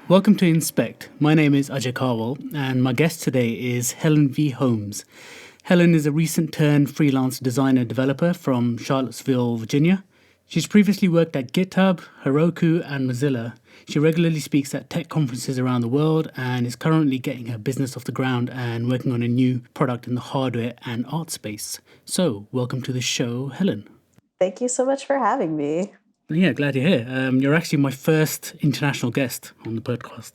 Welcome to Inspect. My name is Ajay Karwal, and my guest today is Helen V. Holmes. Helen is a recent turned freelance designer developer from Charlottesville, Virginia. She's previously worked at GitHub, Heroku, and Mozilla. She regularly speaks at tech conferences around the world and is currently getting her business off the ground and working on a new product in the hardware and art space. So, welcome to the show, Helen. Thank you so much for having me. Yeah, glad you're here. You're actually my first international guest on the podcast.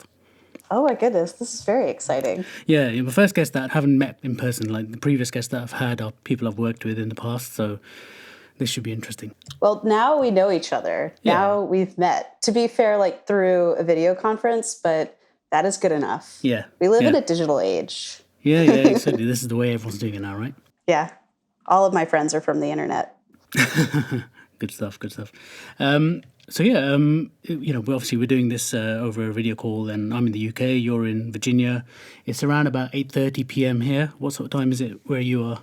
Oh my goodness, this is very exciting. Yeah, you're the first guest that I haven't met in person. Like the previous guests that I've had are people I've worked with in the past, so this should be interesting. Well, now we know each other. Yeah. Now we've met. To be fair, like through a video conference, but that is good enough. Yeah. We live yeah. in a digital age. Yeah, exactly. This is the way everyone's doing it now, right? Yeah. All of my friends are from the internet. Good stuff. We're doing this over a video call, and I'm in the UK, you're in Virginia. It's around about 8:30 p.m. here. What sort of time is it where you are?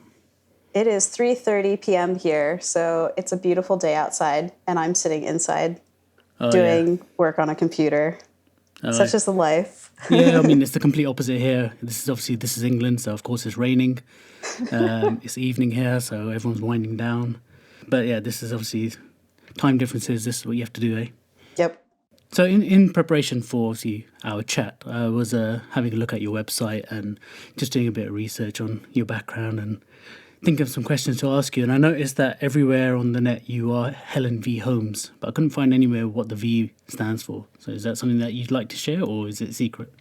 It is 3:30 p.m. here, so it's a beautiful day outside, and I'm sitting inside doing work on a computer. Such is the life. Yeah, I mean, it's the complete opposite here. This is England, so of course it's raining. It's evening here, so everyone's winding down. But yeah, this is obviously time differences. This is what you have to do, eh? Yep. So in preparation for obviously our chat, I was having a look at your website and just doing a bit of research on your background and thinking of some questions to ask you. And I noticed that everywhere on the net you are Helen V. Holmes, but I couldn't find anywhere what the V stands for. So is that something that you'd like to share, or is it secret?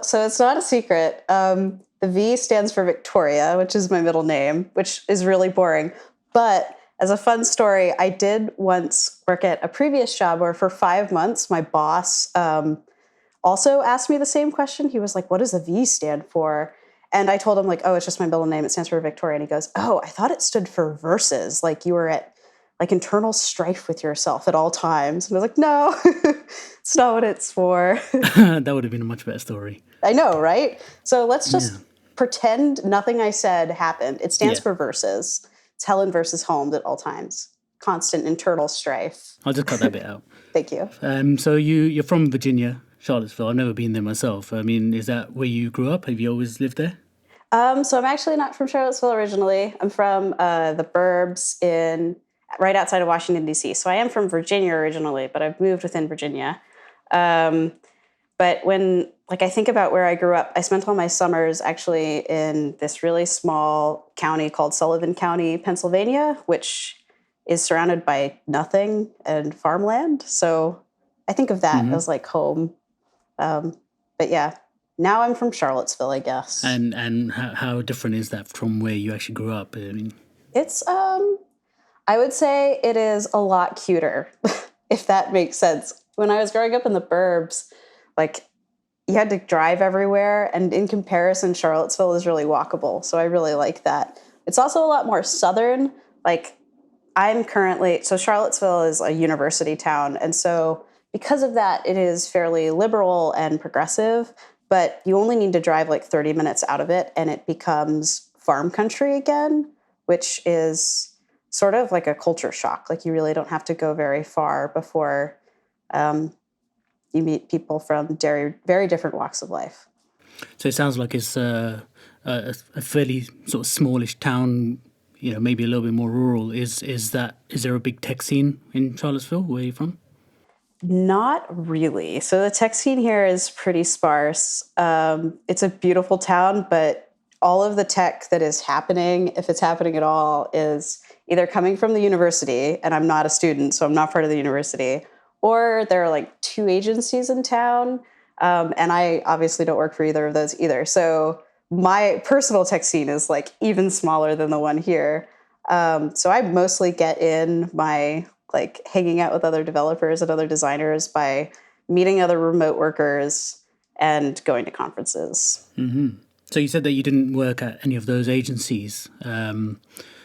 So it's not a secret. The V stands for Victoria, which is my middle name, which is really boring. But as a fun story, I did once work at a previous job where for 5 months, my boss also asked me the same question. He was like, what does the V stand for? And I told him, like, oh, it's just my middle name. It stands for Victoria. And he goes, oh, I thought it stood for verses. Like you were at like internal strife with yourself at all times. And I was like, no, it's not what it's for. That would have been a much better story. I know, right? So let's just pretend nothing I said happened. It stands for verses. It's Helen versus Holmes at all times. Constant internal strife. I'll just cut that bit out. Thank you. So you're from Virginia, Charlottesville. I've never been there myself. I mean, is that where you grew up? Have you always lived there? So I'm actually not from Charlottesville originally. I'm from the burbs right outside of Washington, D.C. So I am from Virginia originally, but I've moved within Virginia. But when I think about where I grew up, I spent all my summers actually in this really small county called Sullivan County, Pennsylvania, which is surrounded by nothing and farmland. So I think of that as like home. But yeah, now I'm from Charlottesville, I guess. And how different is that from where you actually grew up? I mean, it's I would say it is a lot cuter, if that makes sense. When I was growing up in the burbs, you had to drive everywhere. And in comparison, Charlottesville is really walkable. So I really like that. It's also a lot more southern. So Charlottesville is a university town. And so because of that, it is fairly liberal and progressive. But you only need to drive 30 minutes out of it, and it becomes farm country again, which is sort of like a culture shock. You really don't have to go very far before you meet people from very, very different walks of life. So it sounds like it's a fairly sort of smallish town, maybe a little bit more rural. Is there a big tech scene in Charlottesville? Where are you from? Not really. So the tech scene here is pretty sparse. It's a beautiful town, but all of the tech that is happening, if it's happening at all, is either coming from the university, and I'm not a student, so I'm not part of the university, or there are 2 agencies in town, and I obviously don't work for either of those either. So my personal tech scene is even smaller than the one here. So I mostly get in my hanging out with other developers and other designers by meeting other remote workers and going to conferences. Mm-hmm. So you said that you didn't work at any of those agencies.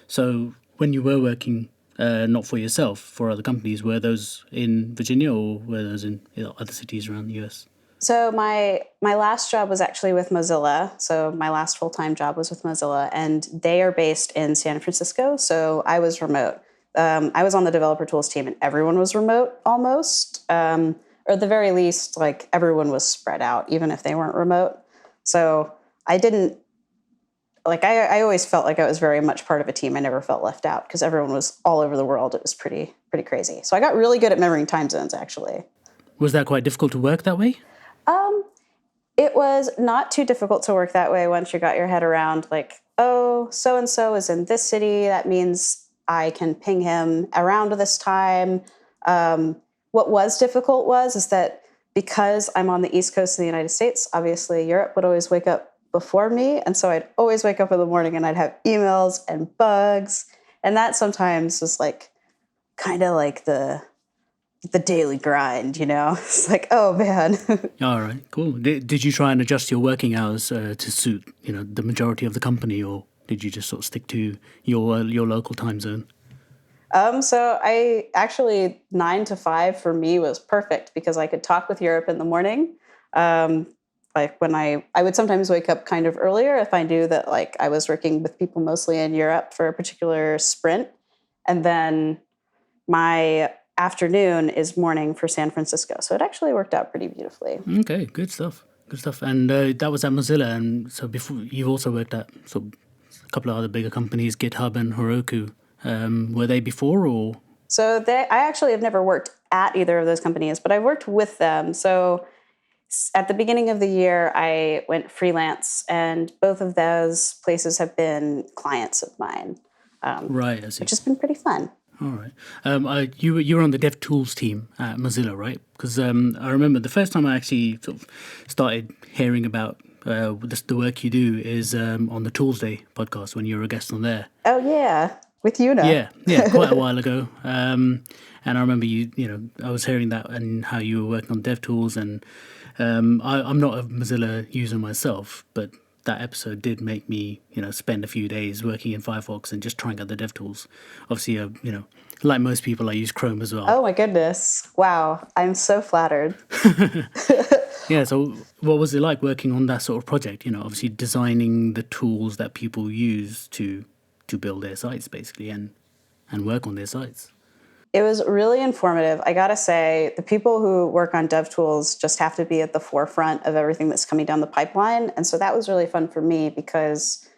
So when you were working, not for yourself, for other companies, were those in Virginia or were those in other cities around the US? So my last job was actually with Mozilla. So my last full-time job was with Mozilla, and they are based in San Francisco. So I was remote. I was on the developer tools team, and everyone was remote almost. or at the very least, like everyone was spread out, even if they weren't remote. So I didn't like I always felt like I was very much part of a team. I never felt left out because everyone was all over the world. It was pretty crazy. So I got really good at remembering time zones, actually. Was that quite difficult to work that way? Um, it was not too difficult to work that way once you got your head around, like, oh, so and so is in this city. That means I can ping him around this time. What was difficult is that because I'm on the East Coast of the United States, obviously Europe would always wake up before me. And so I'd always wake up in the morning and I'd have emails and bugs. And that sometimes was like kind of like the daily grind, you know? It's like, oh man. All right, cool. Did you try and adjust your working hours to suit, the majority of the company, or did you just sort of stick to your local time zone? So I actually 9 to 5 for me was perfect because I could talk with Europe in the morning. Um, like when I would sometimes wake up kind of earlier if I knew that like I was working with people mostly in Europe for a particular sprint. And then my afternoon is morning for San Francisco. So it actually worked out pretty beautifully. Okay, good stuff. Good stuff. And that was at Mozilla. And so before, you've also worked at sort of a couple of other bigger companies, GitHub and Heroku. Were they before or? So I actually have never worked at either of those companies, but I've worked with them. So at the beginning of the year, I went freelance, and both of those places have been clients of mine, Right, I see. which has been pretty fun. All right. You were on the Dev Tools team at Mozilla, right? Because I remember the first time I actually sort of started hearing about the work you do is on the Tools Day podcast when you were a guest on there. Oh, yeah, with Una. Yeah, quite a while ago. And I remember I was hearing that and how you were working on Dev Tools, and I'm not a Mozilla user myself, but that episode did make me, spend a few days working in Firefox and just trying out the dev tools. Obviously, like most people, I use Chrome as well. Oh my goodness. Wow. I'm so flattered. Yeah, so what was it like working on that sort of project? Obviously designing the tools that people use to build their sites, basically, and work on their sites. It was really informative. I gotta say, the people who work on dev tools just have to be at the forefront of everything that's coming down the pipeline. And so that was really fun for me because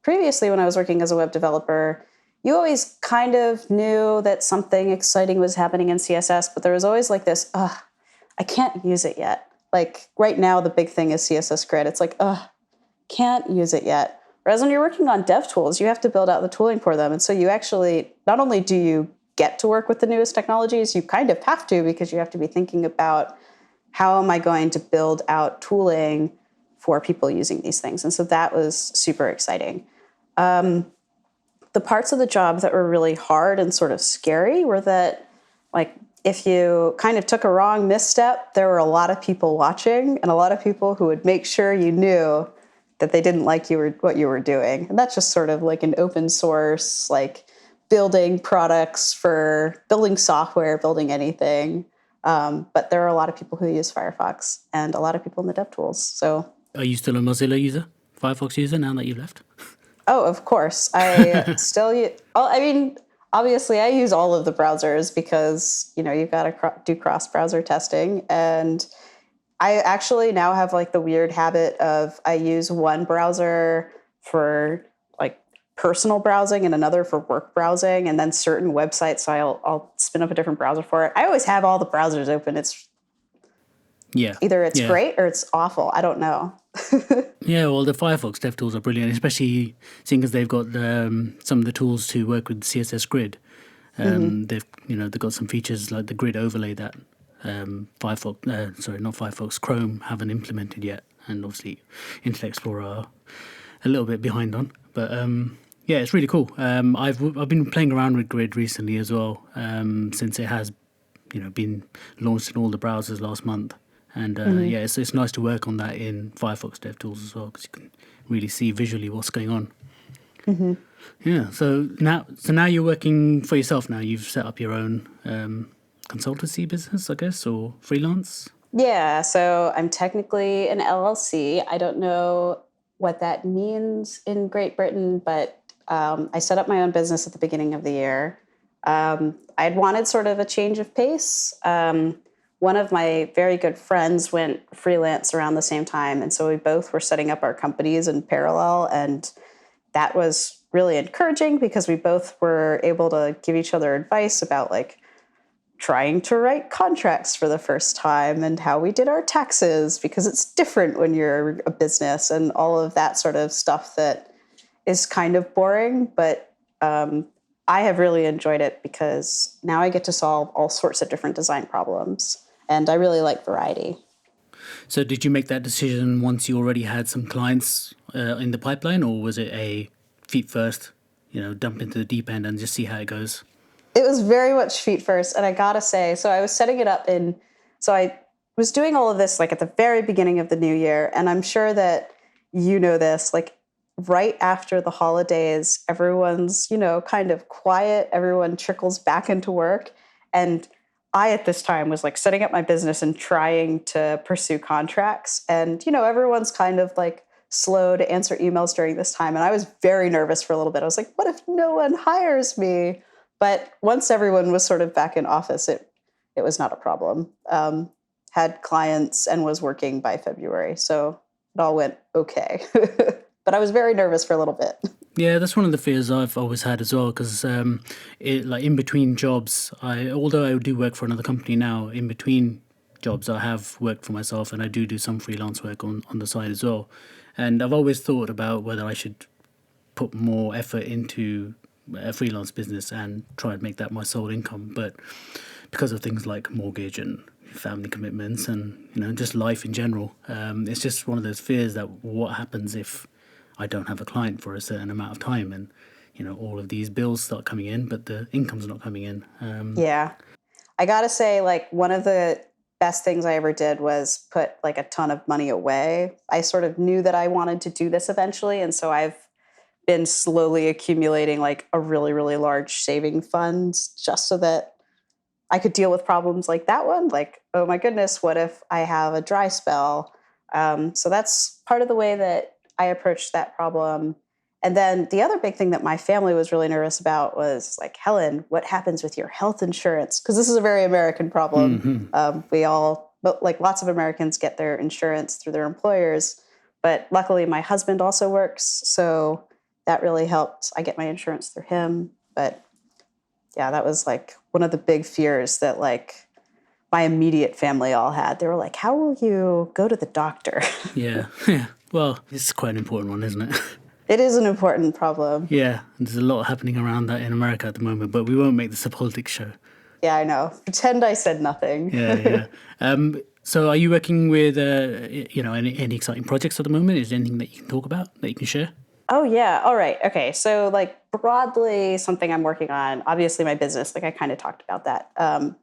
previously when I was working as a web developer, you always kind of knew that something exciting was happening in CSS, but there was always like this, I can't use it yet. Like right now, the big thing is CSS Grid. It's like, can't use it yet. Whereas when you're working on dev tools, you have to build out the tooling for them. And so you actually, not only do you get to work with the newest technologies, you kind of have to because you have to be thinking about how am I going to build out tooling for people using these things. And so that was super exciting. The parts of the job that were really hard and sort of scary were that, like, if you kind of took a wrong misstep, there were a lot of people watching and a lot of people who would make sure you knew that they didn't like what you were doing. And that's just sort of like an open source, like, building products for building software, building anything. But there are a lot of people who use Firefox and a lot of people in the dev tools. So, are you still a Mozilla user, Firefox user now that you've left? oh, of course. I still use, well, I mean, obviously I use all of the browsers because, you've got to do cross-browser testing. And I actually now have like the weird habit of I use one browser for like personal browsing and another for work browsing, and then certain websites, so I'll spin up a different browser for it. I always have all the browsers open. It's either it's great or it's awful. I don't know. Yeah, well, the Firefox DevTools are brilliant, especially seeing as they've got some of the tools to work with CSS Grid. They've got some features like the grid overlay that Chrome haven't implemented yet, and obviously Internet Explorer are a little bit behind on. But yeah, it's really cool. I've been playing around with Grid recently as well, since it has been launched in all the browsers last month. And yeah, it's nice to work on that in Firefox DevTools as well because you can really see visually what's going on. Yeah. So now you're working for yourself. Now you've set up your own consultancy business, I guess, or freelance. Yeah. So I'm technically an LLC. I don't know what that means in Great Britain, but I set up my own business at the beginning of the year. I'd wanted sort of a change of pace. one of my very good friends went freelance around the same time. And so we both were setting up our companies in parallel. And that was really encouraging because we both were able to give each other advice about like trying to write contracts for the first time and how we did our taxes because it's different when you're a business and all of that sort of stuff that is kind of boring. But I have really enjoyed it because now I get to solve all sorts of different design problems. And I really like variety. So did you make that decision once you already had some clients in the pipeline, or was it a feet first, dump into the deep end and just see how it goes? It was very much feet first. And I gotta say, so I was setting it up so I was doing all of this like at the very beginning of the new year. And I'm sure that you know this, like right after the holidays, everyone's, kind of quiet. Everyone trickles back into work. And I, at this time, was like setting up my business and trying to pursue contracts. And, everyone's kind of like slow to answer emails during this time. And I was very nervous for a little bit. I was like, what if no one hires me? But once everyone was sort of back in office, it was not a problem. Had clients and was working by February. So it all went okay. But I was very nervous for a little bit. Yeah, that's one of the fears I've always had as well. Because like in between jobs, although I do work for another company now, in between jobs I have worked for myself, and I do some freelance work on the side as well. And I've always thought about whether I should put more effort into a freelance business and try and make that my sole income. But because of things like mortgage and family commitments and just life in general, it's just one of those fears that what happens if I don't have a client for a certain amount of time, and all of these bills start coming in, but the income's not coming in. Yeah. I gotta say, like, one of the best things I ever did was put like a ton of money away. I sort of knew that I wanted to do this eventually. And so I've been slowly accumulating like a really, really large saving fund just so that I could deal with problems like that one. Like, oh my goodness, what if I have a dry spell? So that's part of the way that I approached that problem. And then the other big thing that my family was really nervous about was like, Helen, what happens with your health insurance? Because this is a very American problem. But like lots of Americans get their insurance through their employers. But luckily, my husband also works. So that really helped. I get my insurance through him. But yeah, that was like one of the big fears that like my immediate family all had. They were like, how will you go to the doctor? Yeah, yeah. Well, it's quite an important one, isn't it? It is an important problem. Yeah, there's a lot happening around that in America at the moment, but we won't make this a politics show. Yeah, I know. Pretend I said nothing. Yeah. So are you working with, any exciting projects at the moment? Is there anything that you can talk about, that you can share? Oh, yeah. All right. Okay. So, like, broadly, something I'm working on, obviously, my business, like, I kind of talked about that,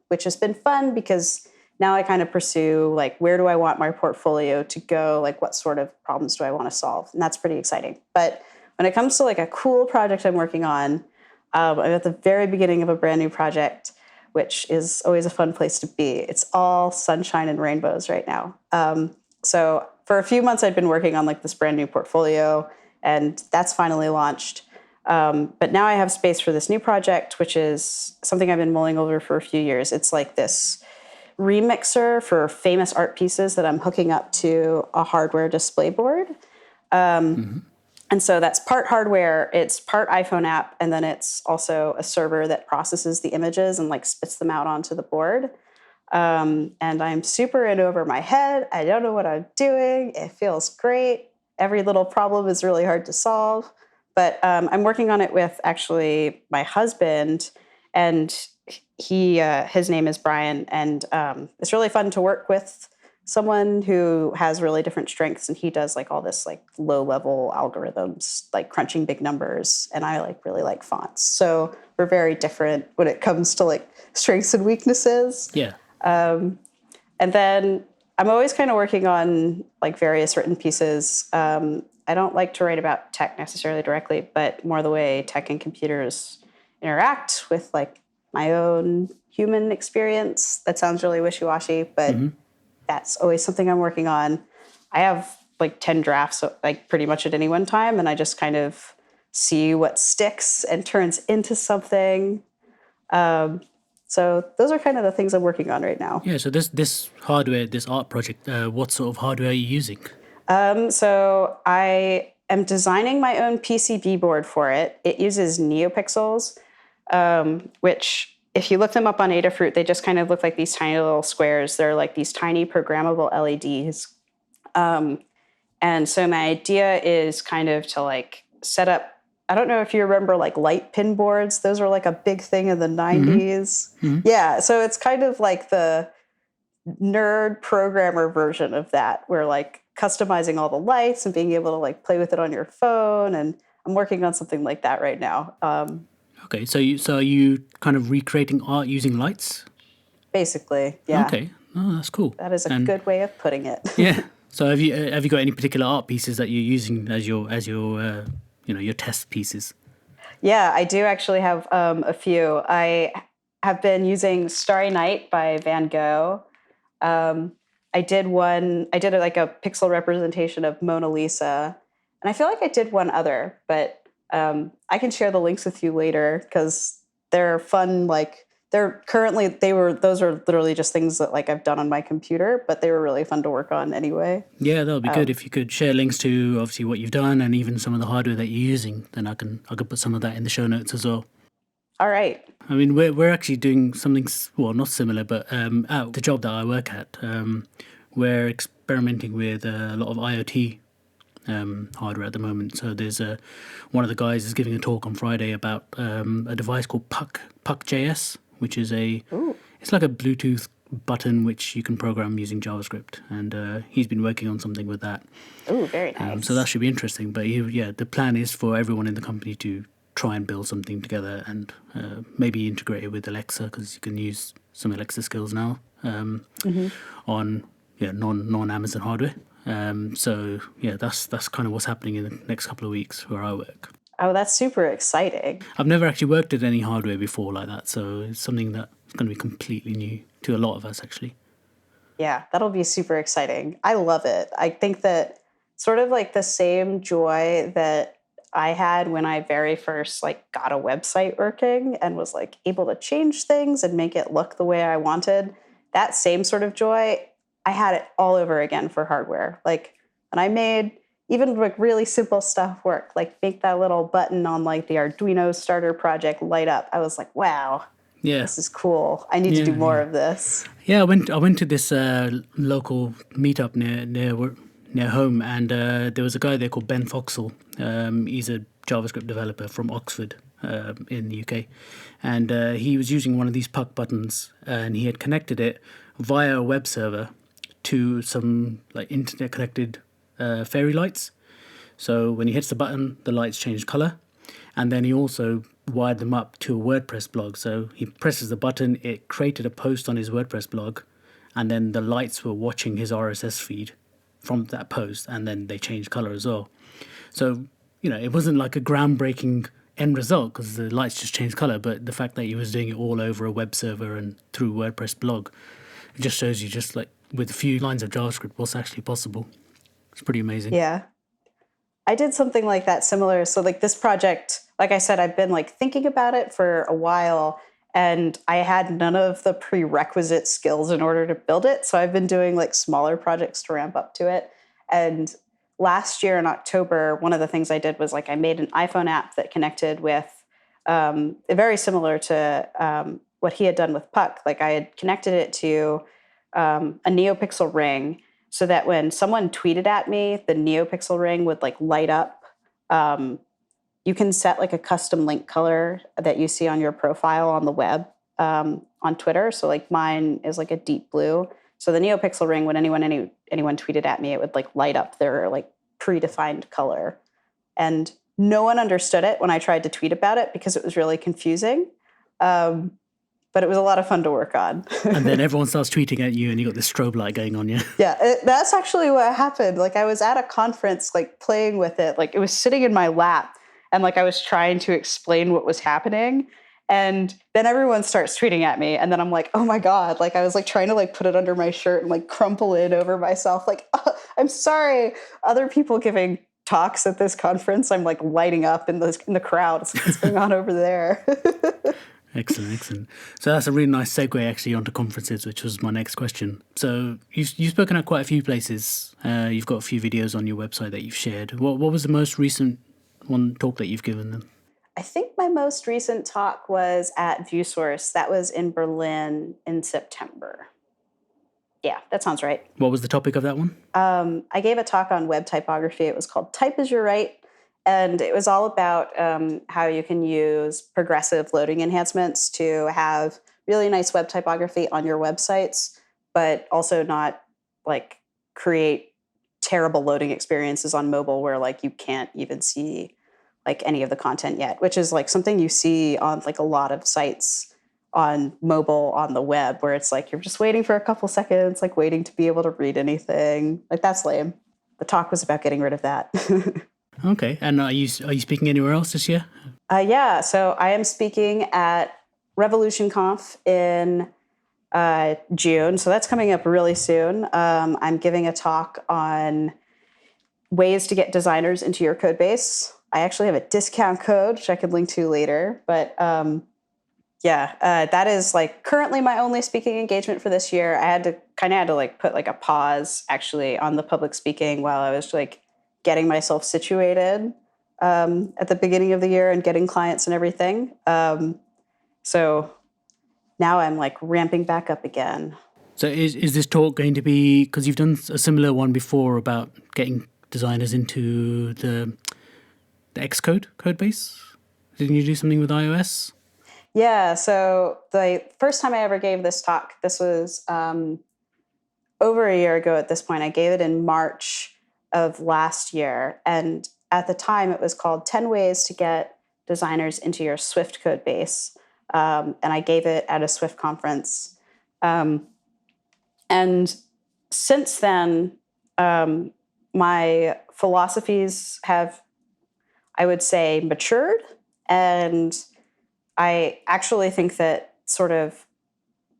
which has been fun because now I kind of pursue, like, where do I want my portfolio to go? Like, what sort of problems do I want to solve? And that's pretty exciting. But when it comes to, like, a cool project I'm working on, I'm at the very beginning of a brand new project, which is always a fun place to be. It's all sunshine and rainbows right now. So for a few months, I'd been working on, like, this brand new portfolio, and that's finally launched. But now I have space for this new project, which is something I've been mulling over for a few years. It's like this remixer for famous art pieces that I'm hooking up to a hardware display board. And so that's part hardware, it's part iPhone app, and then it's also a server that processes the images and like spits them out onto the board. And I'm super in over my head. I don't know what I'm doing. It feels great. Every little problem is really hard to solve. But I'm working on it with actually my husband, and his name is Brian, and it's really fun to work with someone who has really different strengths, and he does like all this like low level algorithms, like crunching big numbers, and I like really like fonts. So we're very different when it comes to like strengths and weaknesses. Yeah. And then I'm always kind of working on like various written pieces. I don't like to write about tech necessarily directly, but more the way tech and computers interact with like my own human experience. That sounds really wishy-washy, but that's always something I'm working on. I have like 10 drafts, like pretty much at any one time, and I just kind of see what sticks and turns into something. So So those are kind of the things I'm working on right now. Yeah, so this hardware, this art project, what sort of hardware are you using? So I am designing my own PCB board for it. It uses NeoPixels, which if you look them up on Adafruit, they just kind of look like these tiny little squares. They're like these tiny programmable LEDs. And so my idea is kind of to like set up, I don't know if you remember like light pin boards. Those were like a big thing in the 90s. Yeah, so it's kind of like the nerd programmer version of that, where like customizing all the lights and being able to like play with it on your phone. And I'm working on something like that right now. Okay, so are you kind of recreating art using lights? Basically, yeah. Okay, oh, that's cool. That is a good way of putting it. Yeah. So have you got any particular art pieces that you're using as your your test pieces? Yeah, I do actually have a few. I have been using Starry Night by Van Gogh. I did like a pixel representation of Mona Lisa, and I feel like I did one other, but I can share the links with you later because they're fun. Like those are literally just things that like I've done on my computer, but they were really fun to work on anyway. Yeah, that would be good if you could share links to obviously what you've done and even some of the hardware that you're using. Then I could put some of that in the show notes as well. All right. I mean, we're actually doing something, well, not similar, but at the job that I work at, we're experimenting with a lot of IoT hardware at the moment. So there's one of the guys is giving a talk on Friday about a device called Puck.js, which is it's like a Bluetooth button which you can program using JavaScript, and he's been working on something with that. Oh, very nice. So that should be interesting. But the plan is for everyone in the company to try and build something together and maybe integrate it with Alexa, because you can use some Alexa skills now on non-Amazon hardware. So that's kind of what's happening in the next couple of weeks where I work. Oh, that's super exciting. I've never actually worked at any hardware before like that, so it's something that's going to be completely new to a lot of us, actually. Yeah, that'll be super exciting. I love it. I think that sort of like the same joy that I had when I very first like got a website working and was like able to change things and make it look the way I wanted. That same sort of joy, I had it all over again for hardware. Like, and I made even like really simple stuff work, like make that little button on like the Arduino starter project light up. I was like, wow, this is cool. I need to do more of this. Yeah, I went to this local meetup near home, and there was a guy there called Ben Foxall. He's a JavaScript developer from Oxford in the UK, and he was using one of these Puck buttons, and he had connected it via a web server to some like internet connected fairy lights. So when he hits the button, the lights change color, and then he also wired them up to a WordPress blog. So he presses the button, it created a post on his WordPress blog, and then the lights were watching his RSS feed from that post, and then they changed color as well. So, it wasn't like a groundbreaking end result because the lights just changed color, but the fact that he was doing it all over a web server and through WordPress blog, it just shows you just like with a few lines of JavaScript what's actually possible. It's pretty amazing. Yeah. I did something like that similar. So like this project, like I said, I've been like thinking about it for a while, and I had none of the prerequisite skills in order to build it. So I've been doing like smaller projects to ramp up to it. And last year in October, one of the things I did was like I made an iPhone app that connected with very similar to what he had done with Puck. Like I had connected it to a NeoPixel ring, so that when someone tweeted at me, the NeoPixel ring would like light up. You can set like a custom link color that you see on your profile on the web on Twitter. So like mine is like a deep blue. So the NeoPixel ring, when anyone tweeted at me, it would like light up their like predefined color. And no one understood it when I tried to tweet about it because it was really confusing. But it was a lot of fun to work on. And then everyone starts tweeting at you and you got this strobe light going on, yeah? Yeah, that's actually what happened. Like I was at a conference, like playing with it. Like it was sitting in my lap and like I was trying to explain what was happening. And then everyone starts tweeting at me. And then I'm like, oh my God. Like I was like trying to like put it under my shirt and like crumple it over myself. Like, oh, I'm sorry. Other people giving talks at this conference, I'm like lighting up in the crowd. What's going on over there? Excellent, excellent. So that's a really nice segue actually onto conferences, which was my next question. So you've spoken at quite a few places. You've got a few videos on your website that you've shared. What was the most recent one talk that you've given them? I think my most recent talk was at ViewSource. That was in Berlin in September. Yeah, that sounds right. What was the topic of that one? I gave a talk on web typography. It was called Type as You Write. And it was all about how you can use progressive loading enhancements to have really nice web typography on your websites, but also not like create terrible loading experiences on mobile where like you can't even see like any of the content yet, which is like something you see on like a lot of sites on mobile on the web where it's like you're just waiting for a couple seconds, like waiting to be able to read anything. Like that's lame. The talk was about getting rid of that. Okay, and are you speaking anywhere else this year? Yeah, so I am speaking at Revolution Conf in June, so that's coming up really soon. I'm giving a talk on ways to get designers into your code base. I actually have a discount code, which I could link to later, but that is like currently my only speaking engagement for this year. I had to like put like a pause actually on the public speaking while I was like getting myself situated at the beginning of the year and getting clients and everything. So now I'm like ramping back up again. So is this talk going to be, because you've done a similar one before about getting designers into the Xcode code base? Didn't you do something with iOS? Yeah, so the first time I ever gave this talk, this was over a year ago at this point. I gave it in March of last year. And at the time, it was called 10 Ways to Get Designers into Your Swift Code Base. And I gave it at a Swift conference. And since then, my philosophies have, I would say, matured. And I actually think that sort of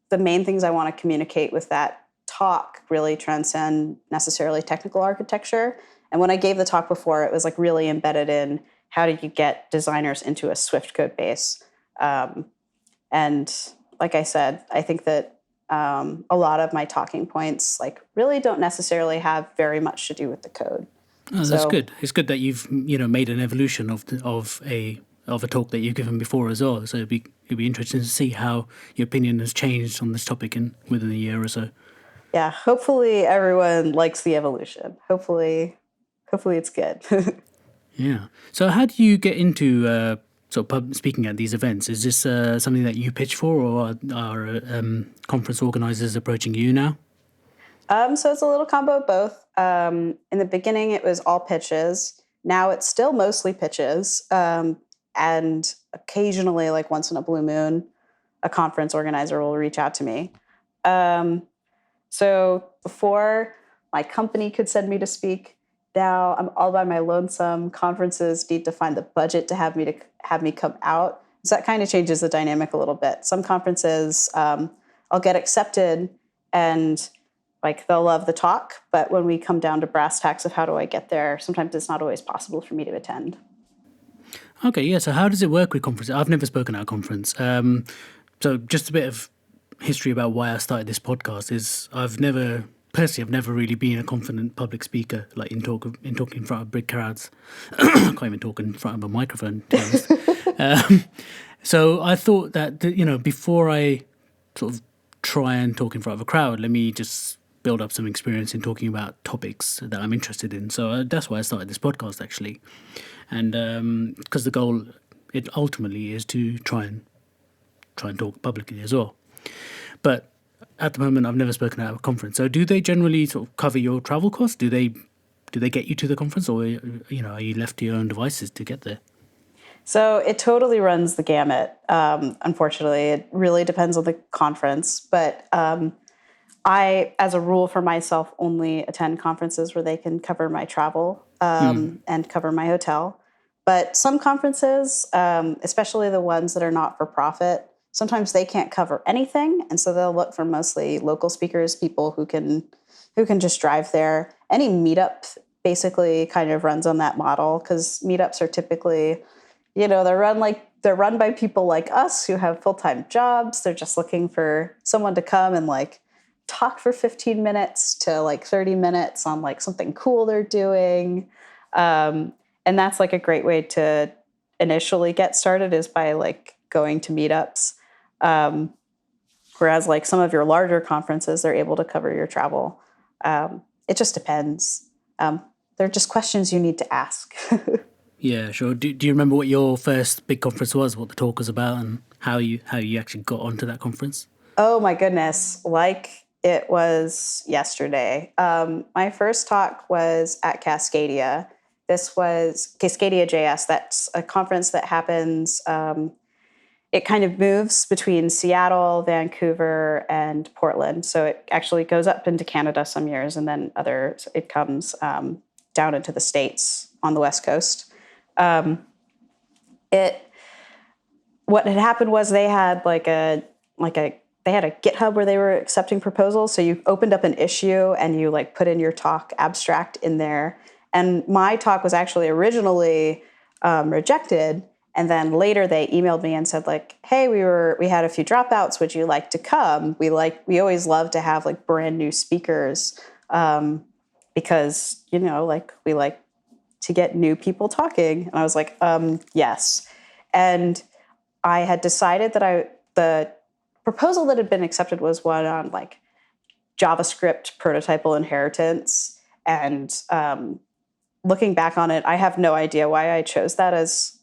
the main things I want to communicate with that talk really transcend necessarily technical architecture. And when I gave the talk before, it was like really embedded in how do you get designers into a Swift code base. And like I said, I think that a lot of my talking points like really don't necessarily have very much to do with the code. Oh, that's good. It's good that you've made an evolution of a talk that you've given before as well. So it'd be interesting to see how your opinion has changed on this topic within a year or so. Yeah, hopefully everyone likes the evolution. Hopefully it's good. Yeah. So how do you get into speaking at these events? Is this something that you pitch for, or are conference organizers approaching you now? So it's a little combo of both. In the beginning, it was all pitches. Now it's still mostly pitches. And occasionally, like once in a blue moon, a conference organizer will reach out to me. So before my company could send me to speak, now I'm all by my lonesome. Conferences need to find the budget to have me come out. So that kind of changes the dynamic a little bit. Some conferences, I'll get accepted and like they'll love the talk, but when we come down to brass tacks of how do I get there, sometimes it's not always possible for me to attend. Okay, yeah. So how does it work with conferences? I've never spoken at a conference. So just a bit of history about why I started this podcast is I've never really been a confident public speaker, like in talking in front of big crowds. I can't even talk in front of a microphone, to be honest. So I thought that, before I sort of try and talk in front of a crowd, let me just build up some experience in talking about topics that I'm interested in. So that's why I started this podcast, actually. And because the goal, it ultimately is to try and talk publicly as well. But at the moment, I've never spoken at a conference. So do they generally sort of cover your travel costs? Do they get you to the conference, or are you left to your own devices to get there? So it totally runs the gamut. Unfortunately, it really depends on the conference. But I, as a rule for myself, only attend conferences where they can cover my travel and cover my hotel. But some conferences, especially the ones that are not for profit, sometimes they can't cover anything, and so they'll look for mostly local speakers, people who can just drive there. Any meetup basically kind of runs on that model because meetups are typically, they're run like they're run by people like us who have full-time jobs. They're just looking for someone to come and like talk for 15 minutes to like 30 minutes on like something cool they're doing. And that's like a great way to initially get started, is by like going to meetups. Whereas like some of your larger conferences, they're able to cover your travel. It just depends. They're just questions you need to ask. Yeah, sure. Do you remember what your first big conference was, what the talk was about, and how you actually got onto that conference? Oh my goodness. Like it was yesterday. My first talk was at Cascadia. This was Cascadia JS. That's a conference that happens. It kind of moves between Seattle, Vancouver, and Portland. So it actually goes up into Canada some years, and then others it comes down into the States on the West Coast. It What had happened was they had they had a GitHub where they were accepting proposals. So you opened up an issue and you like put in your talk abstract in there. And my talk was actually originally rejected. And then later they emailed me and said like, hey, we had a few dropouts. Would you like to come? We always love to have like brand new speakers because, like we like to get new people talking. And I was like, yes. And I had decided that the proposal that had been accepted was one on like JavaScript prototypal inheritance. And looking back on it, I have no idea why I chose that, as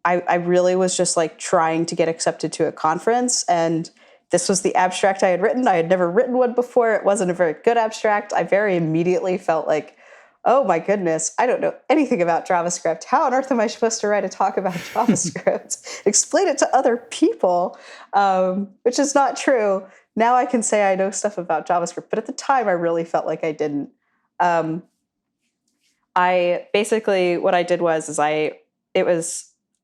I really was just like trying to get accepted to a conference. And this was the abstract I had written. I had never written one before. It wasn't a very good abstract. I very immediately felt like, oh my goodness, I don't know anything about JavaScript. How on earth am I supposed to write a talk about JavaScript? Explain it to other people, which is not true. Now I can say I know stuff about JavaScript, but at the time I really felt like I didn't. I basically, what I did was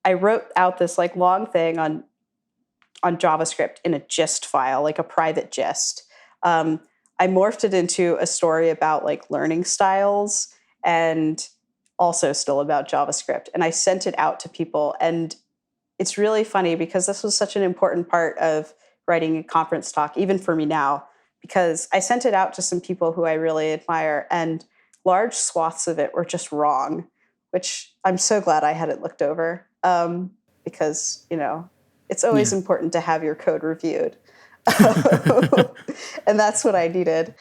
I wrote out this like long thing on JavaScript in a gist file, like a private gist. I morphed it into a story about like learning styles and also still about JavaScript. And I sent it out to people. And it's really funny because this was such an important part of writing a conference talk, even for me now, because I sent it out to some people who I really admire, and large swaths of it were just wrong, which I'm so glad I had it looked over because, it's always important to have your code reviewed. And that's what I needed.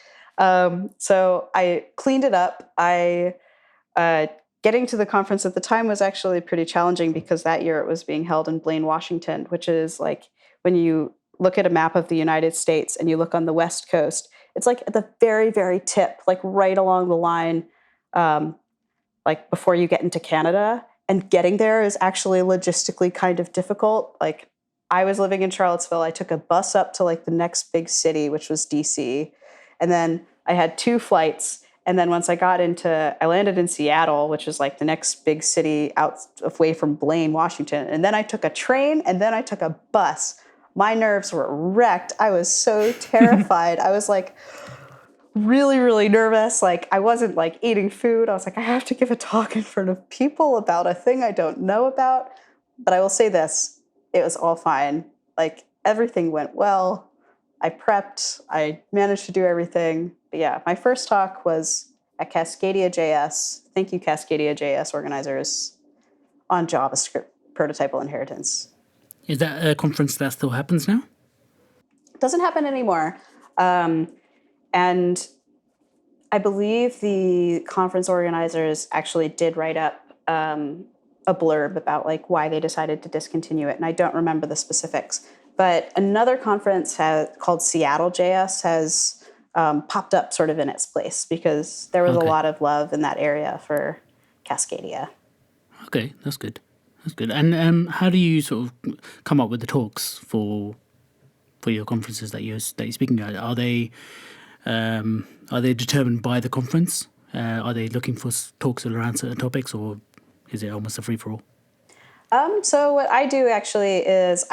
So I cleaned it up. Getting to the conference at the time was actually pretty challenging because that year it was being held in Blaine, Washington, which is like when you look at a map of the United States and you look on the West Coast, it's like at the very, very tip, like right along the line, like before you get into Canada. And getting there is actually logistically kind of difficult. Like I was living in Charlottesville. I took a bus up to like the next big city, which was DC. And then I had 2 flights. And then once I landed in Seattle, which is like the next big city away from Blaine, Washington. And then I took a train and then I took a bus. My nerves were wrecked. I was so terrified. I was like really, really nervous. Like I wasn't like eating food. I was like, I have to give a talk in front of people about a thing I don't know about. But I will say this. It was all fine. Like everything went well. I prepped. I managed to do everything. But yeah, my first talk was at Cascadia JS. Thank you, Cascadia JS organizers, on JavaScript prototypal inheritance. Is that a conference that still happens now? It doesn't happen anymore. And I believe the conference organizers actually did write up a blurb about like why they decided to discontinue it. And I don't remember the specifics. But another conference called Seattle JS has popped up sort of in its place because there was a lot of love in that area for Cascadia. Okay, that's good. That's good. And how do you sort of come up with the talks for your conferences that you're speaking at? Are they determined by the conference? Are they looking for talks around certain topics, or is it almost a free for all? So what I do actually is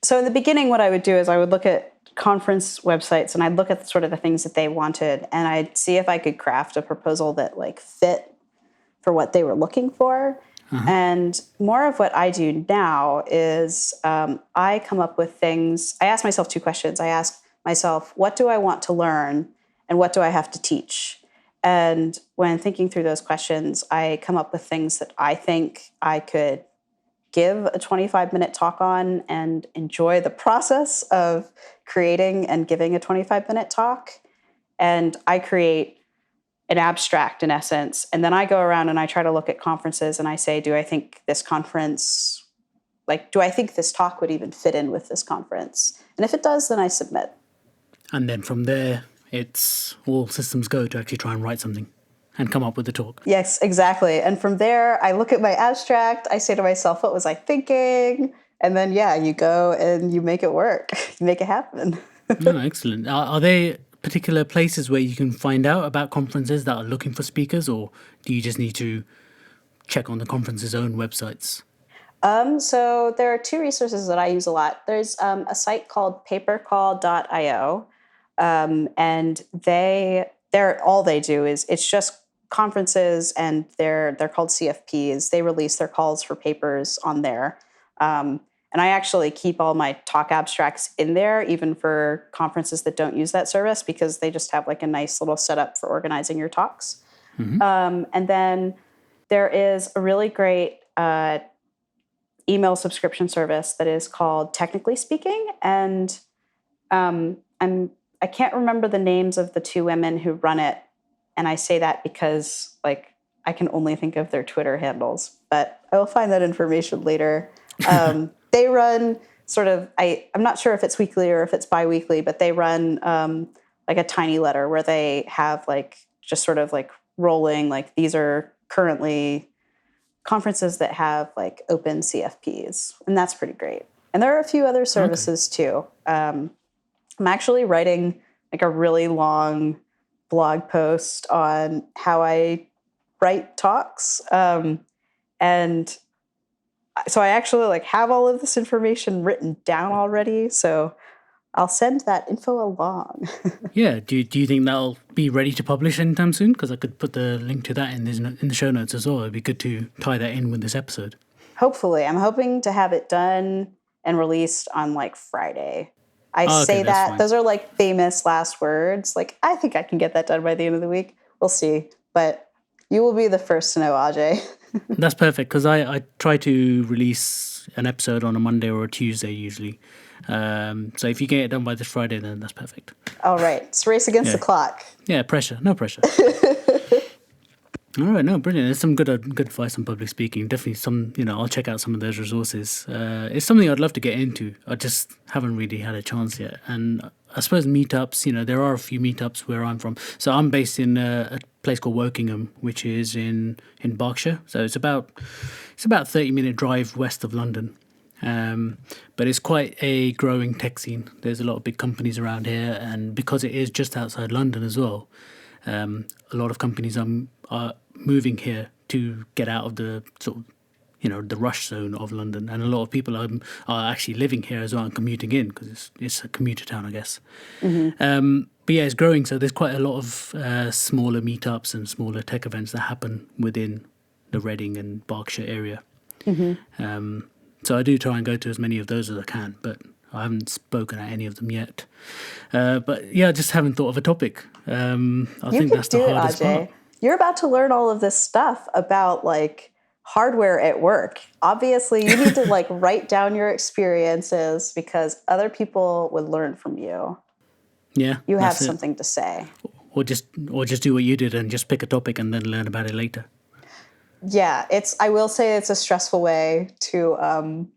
so in the beginning, what I would do is I would look at conference websites and I'd look at sort of the things that they wanted, and I'd see if I could craft a proposal that like fit for what they were looking for. And more of what I do now is I come up with things. I ask myself two questions. I ask myself, what do I want to learn and what do I have to teach? And when thinking through those questions, I come up with things that I think I could give a 25-minute talk on and enjoy the process of creating and giving a 25-minute talk. And I create an abstract in essence. And then I go around and I try to look at conferences and I say, do I think this conference, do I think this talk would even fit in with this conference? And if it does, then I submit. And then from there, it's all systems go to actually try and write something and come up with the talk. Yes, exactly. And from there, I look at my abstract, I say to myself, what was I thinking? And then, you go and you make it work. You make it happen. Oh, excellent. Are there particular places where you can find out about conferences that are looking for speakers, or do you just need to check on the conference's own websites? So there are two resources that I use a lot. There's a site called papercall.io, and they're all they do is it's just conferences, and they're called CFPs. They release their calls for papers on there. And I actually keep all my talk abstracts in there, even for conferences that don't use that service, because they just have a nice little setup for organizing your talks. And then there is a really great email subscription service that is called Technically Speaking. And I can't remember the names of the two women who run it. And I say that because I can only think of their Twitter handles, but I will find that information later. They run sort of, I'm not sure if it's weekly or if it's biweekly, but they run a tiny letter where they have just sort of rolling, these are currently conferences that have open CFPs, and that's pretty great. And there are a few other services too. I'm actually writing a really long blog post on how I write talks. And so I actually have all of this information written down already. So I'll send that info along. Yeah. Do you think that'll be ready to publish anytime soon? Because I could put the link to that in the show notes as well. It'd be good to tie that in with this episode. Hopefully. I'm hoping to have it done and released on Friday. Say that. Fine. Those are famous last words. I think I can get that done by the end of the week. We'll see. But you will be the first to know, Ajay. That's perfect, because I try to release an episode on a Monday or a Tuesday usually. So if you get it done by this Friday, then that's perfect. All right. It's race against the clock. Yeah, pressure. No pressure. All right, no, brilliant. There's some good advice on public speaking. Definitely I'll check out some of those resources. It's something I'd love to get into. I just haven't really had a chance yet. And I suppose meetups, there are a few meetups where I'm from. So I'm based in a place called Wokingham, which is in Berkshire. So it's about 30-minute drive west of London. But it's quite a growing tech scene. There's a lot of big companies around here, and because it is just outside London as well, a lot of companies are moving here to get out of the sort of the rush zone of London, and a lot of people are actually living here as well and commuting in, because it's a commuter town, I guess. Mm-hmm. But yeah, it's growing, so there's quite a lot of smaller meetups and smaller tech events that happen within the Reading and Berkshire area. Mm-hmm. So I do try and go to as many of those as I can, but I haven't spoken at any of them yet. But yeah, I just haven't thought of a topic. I think that's the hardest part. You're about to learn all of this stuff about hardware at work. Obviously, you need to write down your experiences, because other people would learn from you. Yeah, you have something to say. Or just do what you did and just pick a topic and then learn about it later. Yeah, I will say it's a stressful way to.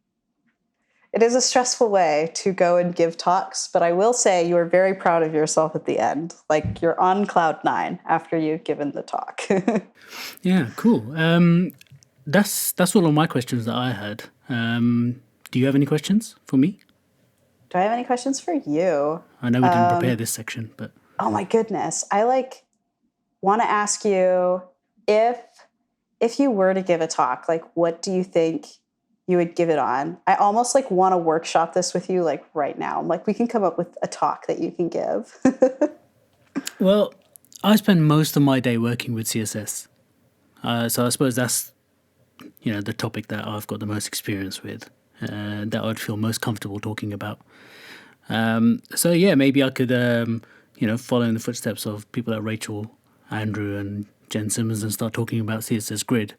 It is a stressful way to go and give talks, but I will say you are very proud of yourself at the end. You're on cloud 9 after you've given the talk. Yeah, cool. That's all of my questions that I had. Do you have any questions for me? Do I have any questions for you? I know we didn't prepare this section, but... Oh my goodness. I want to ask you, if you were to give a talk, what do you think you would give it on? I almost want to workshop this with you right now. We can come up with a talk that you can give. Well, I spend most of my day working with CSS. So I suppose that's the topic that I've got the most experience with, that I'd feel most comfortable talking about. So yeah, maybe I could, follow in the footsteps of people like Rachel, Andrew, and Jen Simmons and start talking about CSS Grid.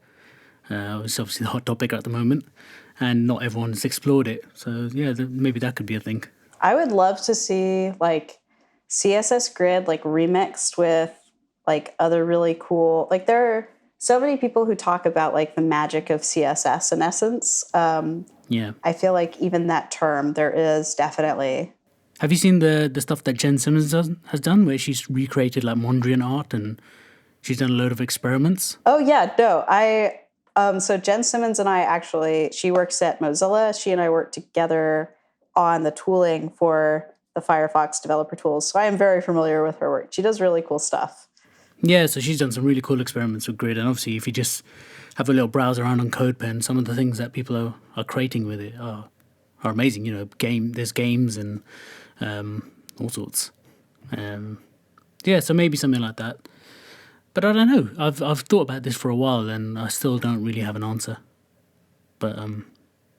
It's obviously the hot topic at the moment, and not everyone's explored it. So yeah, maybe that could be a thing. I would love to see like CSS Grid like remixed with like other really cool, like there are so many people who talk about like the magic of CSS in essence. Yeah. I feel like even that term, there is definitely. Have you seen the stuff that Jen Simmons has done, where she's recreated like Mondrian art and she's done a load of experiments? Oh yeah, no, so Jen Simmons and I actually, she works at Mozilla. She and I work together on the tooling for the Firefox developer tools. So I am very familiar with her work. She does really cool stuff. Yeah, so she's done some really cool experiments with Grid, and obviously if you just have a little browse around on CodePen, some of the things that people are creating with it are amazing. There's games and all sorts. Yeah, so maybe something like that. But I don't know. I've thought about this for a while, and I still don't really have an answer. But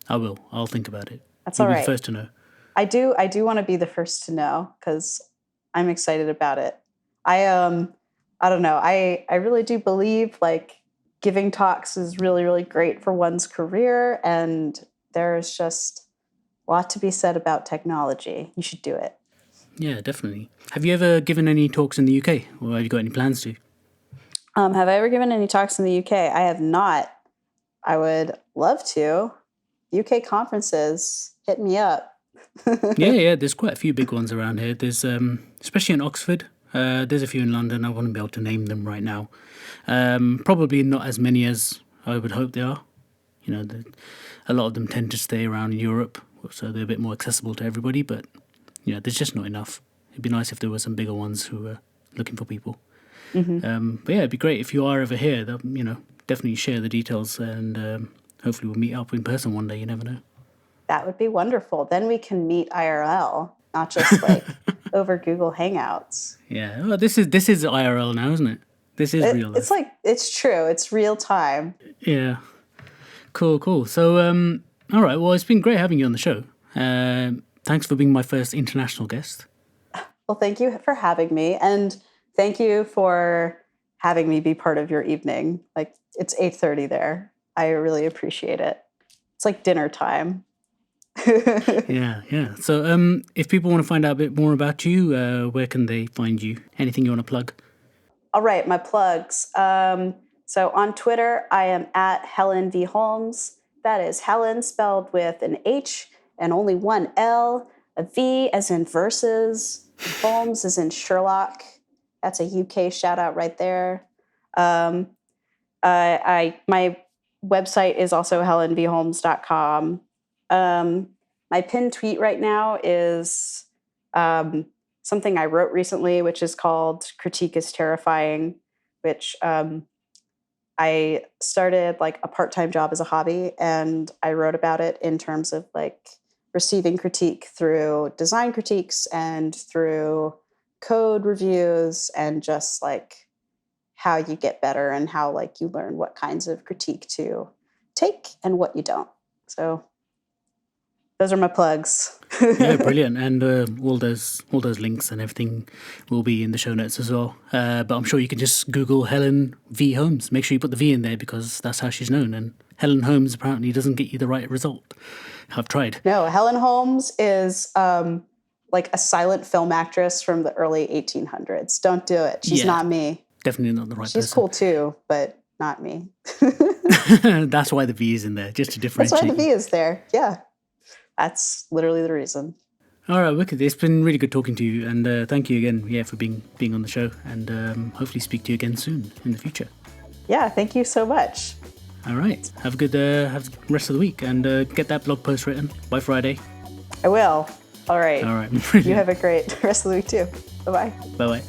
I will. I'll think about it. That's You'll all be right. the first to know. I do want to be the first to know because I'm excited about it. I don't know. I really do believe like giving talks is really, really great for one's career, and there's just a lot to be said about technology. You should do it. Yeah, definitely. Have you ever given any talks in the UK, or have you got any plans to? Have I ever given any talks in the UK? I have not. I would love to. UK conferences, hit me up. Yeah, there's quite a few big ones around here. There's, especially in Oxford, there's a few in London. I wouldn't be able to name them right now. Probably not as many as I would hope they are. A lot of them tend to stay around Europe, so they're a bit more accessible to everybody, but there's just not enough. It'd be nice if there were some bigger ones who were looking for people. Mm-hmm. But yeah, it'd be great if you are ever here. Definitely share the details, and hopefully we'll meet up in person one day. You never know. That would be wonderful. Then we can meet IRL, not just like over Google Hangouts. Yeah, well, this is IRL now, isn't it? This is real life. It's like, it's true. It's real time. Yeah. Cool. So, all right. Well, it's been great having you on the show. Thanks for being my first international guest. Well, thank you for having me. And thank you for having me be part of your evening. Like, it's 8:30 there. I really appreciate it. It's like dinner time. Yeah. So, if people want to find out a bit more about you, where can they find you? Anything you want to plug? All right, my plugs. So on Twitter, I am at Helen V. Holmes. That is Helen spelled with an H and only one L, a V as in versus, Holmes as in Sherlock. That's a UK shout out right there. My website is also helenvholmes.com. My pinned tweet right now is something I wrote recently, which is called "Critique is Terrifying," which I started like a part-time job as a hobby, and I wrote about it in terms of like receiving critique through design critiques and through code reviews, and just like how you get better and how like you learn what kinds of critique to take and what you don't. So those are my plugs. Yeah, brilliant. And all those links and everything will be in the show notes as well. But I'm sure you can just Google Helen V. Holmes. Make sure you put the V in there because that's how she's known. And Helen Holmes apparently doesn't get you the right result. I've tried. No, Helen Holmes is like a silent film actress from the early 1800s. Don't do it. She's not me. Definitely not the right person. She's cool too, but not me. That's why the V is in there, just to differentiate. That's why the V is there. Yeah. That's literally the reason. All right, wicked. It's been really good talking to you, and thank you again, for being on the show, and hopefully speak to you again soon in the future. Yeah, thank you so much. All right, have a good rest of the week, and get that blog post written by Friday. I will. All right. All right. You have a great rest of the week too. Bye-bye. Bye-bye.